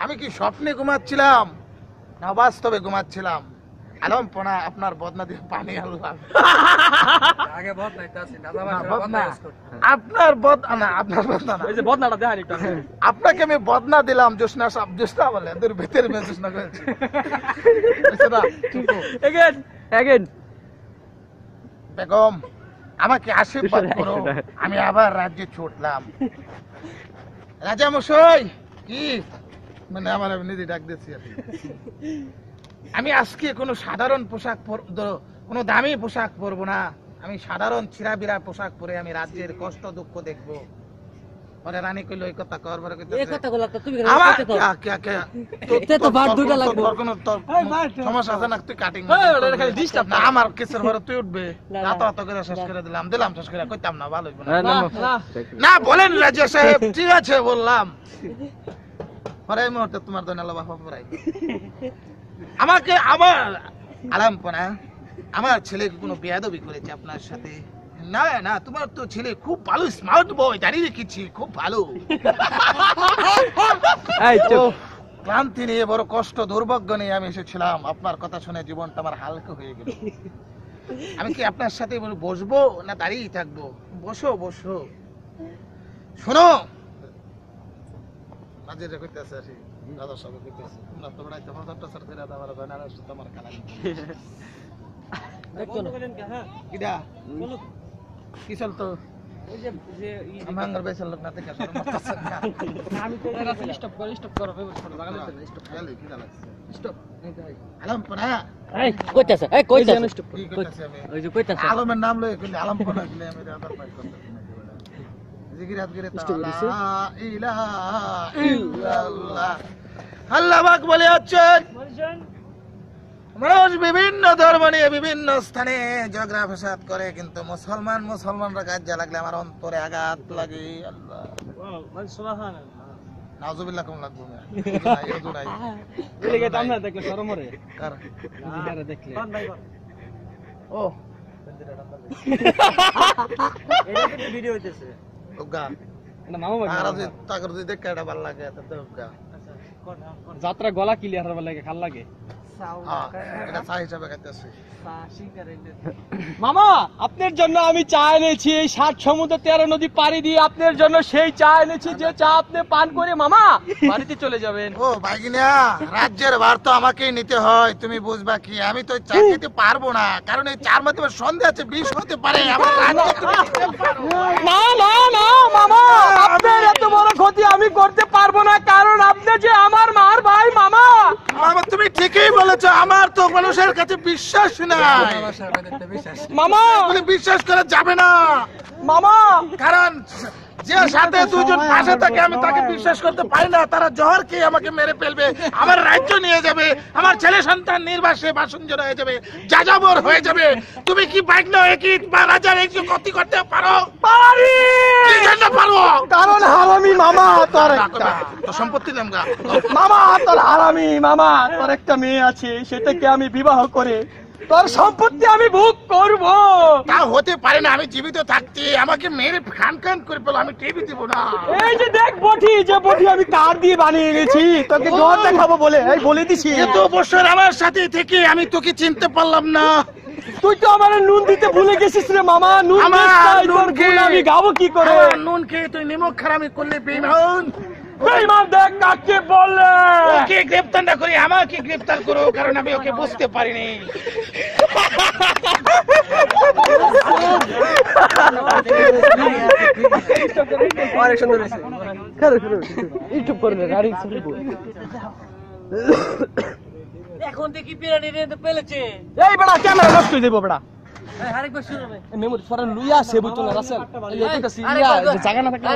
আমি কি স্বপ্নে ঘুমাচ্ছিলাম না বাস্তবে ঘুমাচ্ছিলাম? আলমপনা আপনার বদনা দিয়ে পানি আনলাম। আগে বদনা ইতাছি আপনার বদনা, আপনার বদনা না, এই যে বদনাটা দেখান একটু। আপনাকে আমি বদনা দিলাম। জোসনা সাহেব, জোসনা বলে এদের ভিতরে মে জোসনা করেছে। এগেন বেগম আমাকে আশীর্বাদ করো, আমি আবার রাজ্যে ছুটলাম। রাজা মশাই কি মানে আমার নিজে ডাক দিচ্ছি আর কি। আমি আজকে কোনো সাধারণ পোশাক কোনো দামি পোশাক পরবো না। আমি সাধারণ ছিঁড়াবিরা পোশাক পরে আমি রাজ্যের কষ্ট দুঃখ দেখবো। পরে রানী কইলো এই কথা কর, পরে কইতেছে এই কথাগুলো তো তুমি আমার করতে কর। তে তো বার দুইটা লাগবে। তোর কোনো সমস্যা আছে না? তুই কাটিং এটা খালি ডিস্টার্ব না, আমার কেসের ঘরে তুই উঠবে। রাত রাত করে শেষ করে দিলাম শেষ করে কইতাম না, ভালো হইব না। না বলেন রাজা সাহেব, ঠিক আছে বললাম। পরে এই মুহূর্তে তোমার জন্য আল্লাহ বাবা পড়াই আমাকে আমার আলামপনা, আমার ছেলে কোনো বেয়াদবি করেছে আপনার সাথে? না না, তোমার তো ছেলে খুব ভালো, স্মার্ট বয়, জানি রেখেছি, খুব ভালো। ক্লান্তি নিয়ে বড় কষ্ট দুর্ভাগ্য নিয়ে আমি এসেছিলাম। আপনার কথা শুনে জীবনটা আমার হালকা হয়ে গেল। আমি কি আপনার সাথে বসবো না দাঁড়িয়ে থাকবো? বসো বসো। শোনো রাজের কইতেছে আসি, দাদা সব কইতেছে তোমরা তো বড়াইতে ফটো সার করে দাও, আমার বানার সাথে তোমার কালা দেখো না কিডা কি চলতো? ওই যে আমাঙ্গর বেসল লোক না থেকে সর মারতেছে না। আমি তো স্টপ করো ছোট লাগালে স্টপ গেলে কি লাগছে? স্টপ আলমপনা। এই কইতাছে, এই কইতাছে স্টপ কি কইতাছে? আমি ওই যে কইতাছে আলমের নাম লই কইলে আলমপনা গেলে আমি আদার পাই করতে জিকিরাত করে তা লা ইলাহা ইল্লাল্লাহ। আল্লাহ পাক বলে আছেন, মানুষ বিভিন্ন ধর্ম নিয়ে বিভিন্ন স্থানে ঝগড়া ফসাদ করে, কিন্তু মুসলমানরা কাজে লাগলে আমার অন্তরে আঘাত লাগে। আল্লাহ নাউজুবিল্লাহ কম লাগবো না। দেখলে শরমরে কার দেখলে ও এটা ভিডিও হইতেছে ওগা এটা মামা ভাই আর যদি তাকর যদি দেখে এটা ভালো লাগে তো ওগা যাত্রা গলা ক্লিয়ার হবার লাগে খাল লাগে। হ্যাঁ এটা চা হিসাবে খাইতেছি। মামা আপনার জন্য আমি চা এনেছি, 7 সমুদ্র 13 নদী পাড়ি দিয়ে আপনার জন্য সেই চা এনেছি যে চা আপনি পান করে মামা বাড়িতে চলে যাবেন। ও ভাইগিনা, রাজ্যের ভার তো আমাকেই নিতে হয়, তুমি বুঝবা কি? আমি তো চা খেতে পারবো না, কারণ এই চার মধ্যে সন্দেহ আছে, বিষ হতে পারে। আমার রাজ্য তুমি নিতে পারো না না না মামা, আপনার এত বড় ক্ষতি আমি করতে পারবো না, কারণ আপনি যে আমার মার ভাই মামা। মামা তুমি ঠিকই বলেছো, আমার তো মানুষের কাছে বিশ্বাস নাই মামা। বলে বিশ্বাস করা যাবে না মামা কারণ যে সাথে দুজন পাশে থাকে আমি তাকে বিশ্বাস করতে পারি না। তারা জহর খেয়ে আমাকে মেরে ফেলবে, আমার রাজ্য নিয়ে যাবে, আমার ছেলে সন্তান নির্বাসে বাসুঞ্জর হয়ে যাবে, যাযাবর হয়ে যাবে। তুমি কি বাইক না একই বা রাজার একই ক্ষতি করতে পারো? পারি, কি জন্য পারো? কারণ হারামি মামা তোর একটা তো সম্পত্তি নামগা মামা, তোর হারামি মামা, তোর একটা মেয়ে আছে, সেটাকে আমি বিবাহ করে তোর সম্পত্তি আমি ভোগ করব। তা হতে পারে না, আমি জীবিত থাকতে আমাকে মেরে খান খান করে পেলো, আমি টিভি দিব না। এই যে দেখ বটি, যে বটি আমি কাঠ দিয়ে বানিয়ে এনেছি তোকে ঘর দেখাবো বলে, এই বলে দিছি। এত বছর আমার সাথে থেকে আমি তোকে চিনতে পারলাম না। তুই তো আমার নুন দিতে ভুলে গেছিস রে মামা। নুন আমি গাবো কি করে? নুন খেয়ে তুই নিমক খারামি করলে বেঈমান। বেঈমান দেখ কাকে বলে। ওকে গ্রেফতার না করে আমাকে গ্রেফতার করো, কারণ আমি ওকে বুঝতে পারিনি। অনেক সুন্দর হয়েছে। ইউটিউব করবে গাড়ি চলবো। এখন দেখি বিরিয়ানি রে পেলেছে। এই বড়া ক্যামেরা নষ্ট হয়ে যাবো বড়া। আরেকবার শুরু হবে। মেমোরি ফরেন লুইয়া সেবুতুল রাসেল। এই কইতাছি ইয়া জায়গা না থাকলে